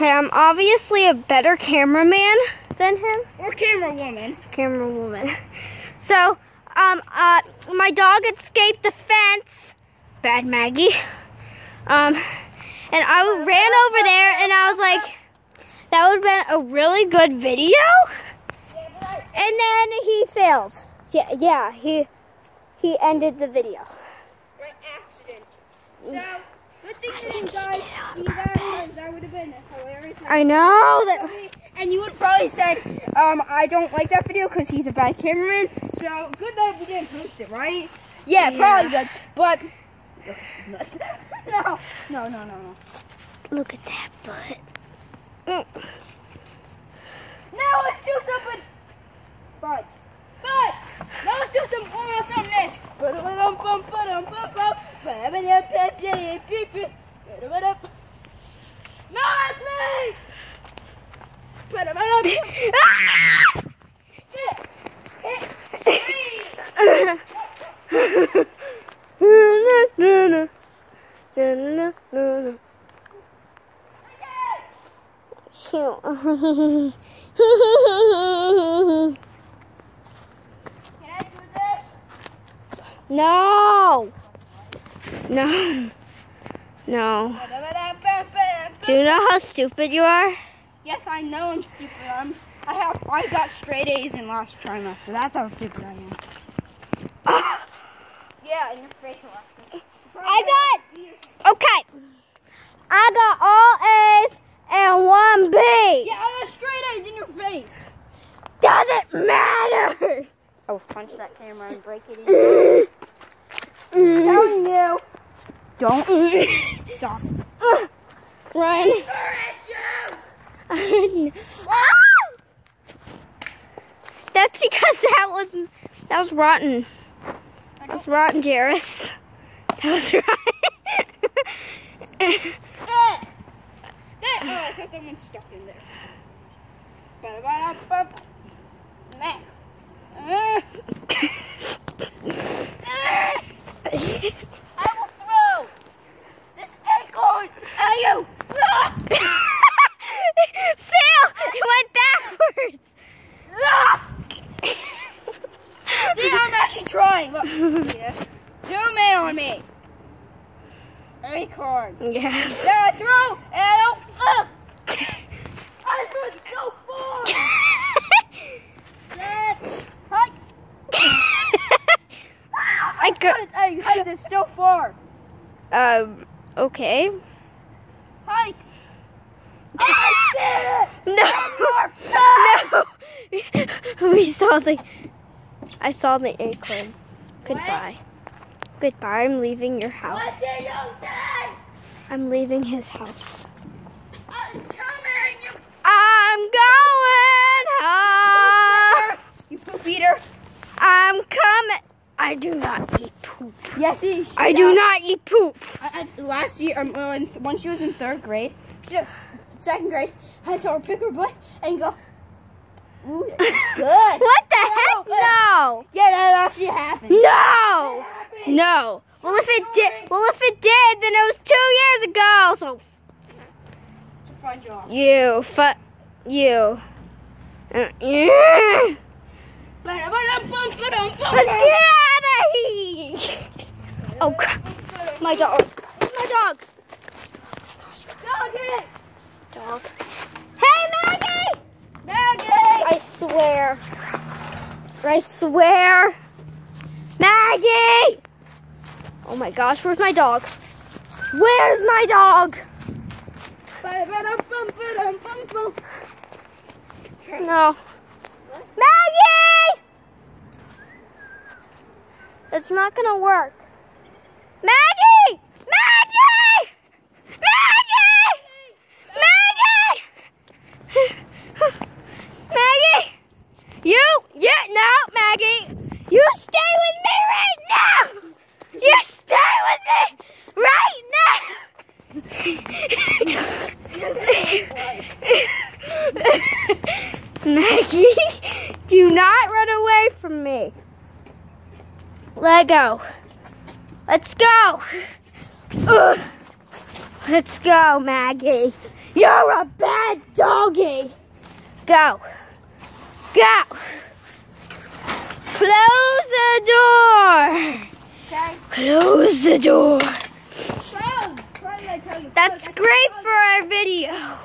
Okay, I'm obviously a better cameraman than him. Or camera woman. Camera woman. So, my dog escaped the fence. Bad Maggie. And I ran over there and I was like, that would have been a really good video. And then he failed. Yeah, he ended the video. By accident. So, good thing you didn't die. That would have been hilarious. I know that. And you would probably say, I don't like that video because he's a bad cameraman. So, good that we didn't post it, right? Yeah, probably good. But, no. Look at that butt. Now let's do something. But, now let's do some awesomeness. No, it's me. No. Do you know how stupid you are? Yes, I know I'm stupid. I got straight A's in last trimester. That's how stupid I am. Yeah, in your facial expression. Okay. I got all A's and 1 B. Yeah, I got straight A's in your face. Doesn't matter. I will punch that camera and break it in. I'm telling you. Don't stop it. Run. That's because that was rotten. That was rotten, Jairus. That was rotten. Oh, I thought someone stuck in there. I will throw this acorn at you. Phil, it went backwards. See, I'm actually trying. Look, yeah. Zoom in on me. Acorn. Yes. Then I throw, and I don't. I threw it so far. I hiked it so far. Okay. Hike. I did it. No. I saw the acorn. Goodbye. What? Goodbye. I'm leaving your house. What did you say? I'm leaving his house. I'm coming. I'm going home. You poop eater. I'm coming. I do not eat poop. Yes, I do not eat poop. Last year, when she was in 3rd grade, second grade, I saw her pick her butt and go, ooh, that's good. What the heck? No. Yeah, that actually happened. No. No. Well, if it did, then it was 2 years ago. So. It's a fun job. You. Let's get out of here. Oh crap! My dog. My dog. Doggie. Dog. Hey, Maggie! Maggie! I swear. Maggie! Oh my gosh, where's my dog? Where's my dog? No. Maggie! It's not gonna work. Maggie! Maggie! Maggie! Maggie! No, Maggie! You stay with me right now! You stay with me right now! Maggie, do not run away from me. Let go. Let's go. Ugh. Let's go, Maggie. You're a bad bad doggy. Go. Go. Close the door. Okay. Close the door. Close. That's great for our video.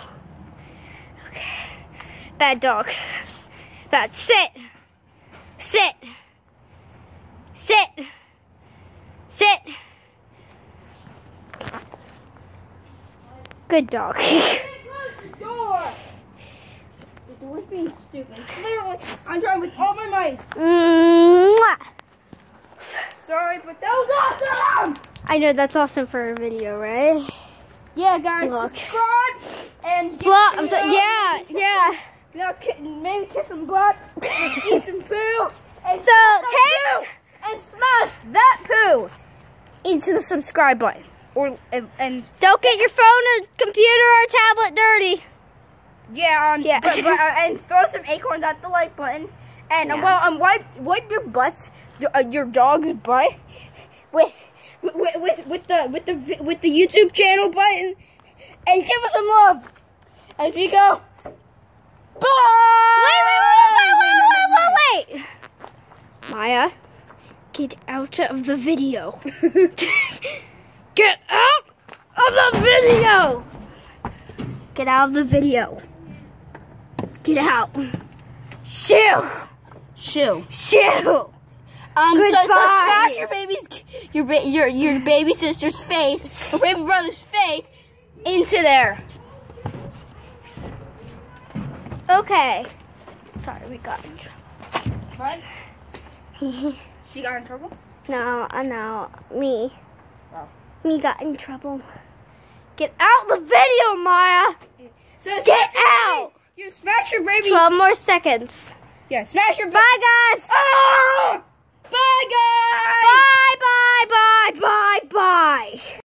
Okay. Bad dog. Bad. Sit. Sit. Sit. Sit. Good dog. Close the door. The door's being stupid. Literally, I'm trying with all my might. Mwah. Sorry, but that was awesome. I know that's awesome for a video, right? Yeah, guys, Look. subscribe and Yeah. Now, maybe kiss some butts, and eat some poo, and and smash that poo into the subscribe button, and Don't get your phone or computer or tablet dirty. and throw some acorns at the like button, and wipe your butts, your dog's butt, with the YouTube channel button, and give us some love as we go. Bye! Wait. Maya, get out of the video. Get out of the video. Get out of the video. Get out. Shoo. Shoo. Shoo. So smash your baby sister's face, or baby brother's face, into there. Okay. Sorry, we got in trouble. What? She got in trouble? No, me. Oh. Me got in trouble. Get out the video, Maya. So Get out. You smash your baby. 12 more seconds. Yeah, smash your. Bye, guys. Oh! Bye, guys. Bye.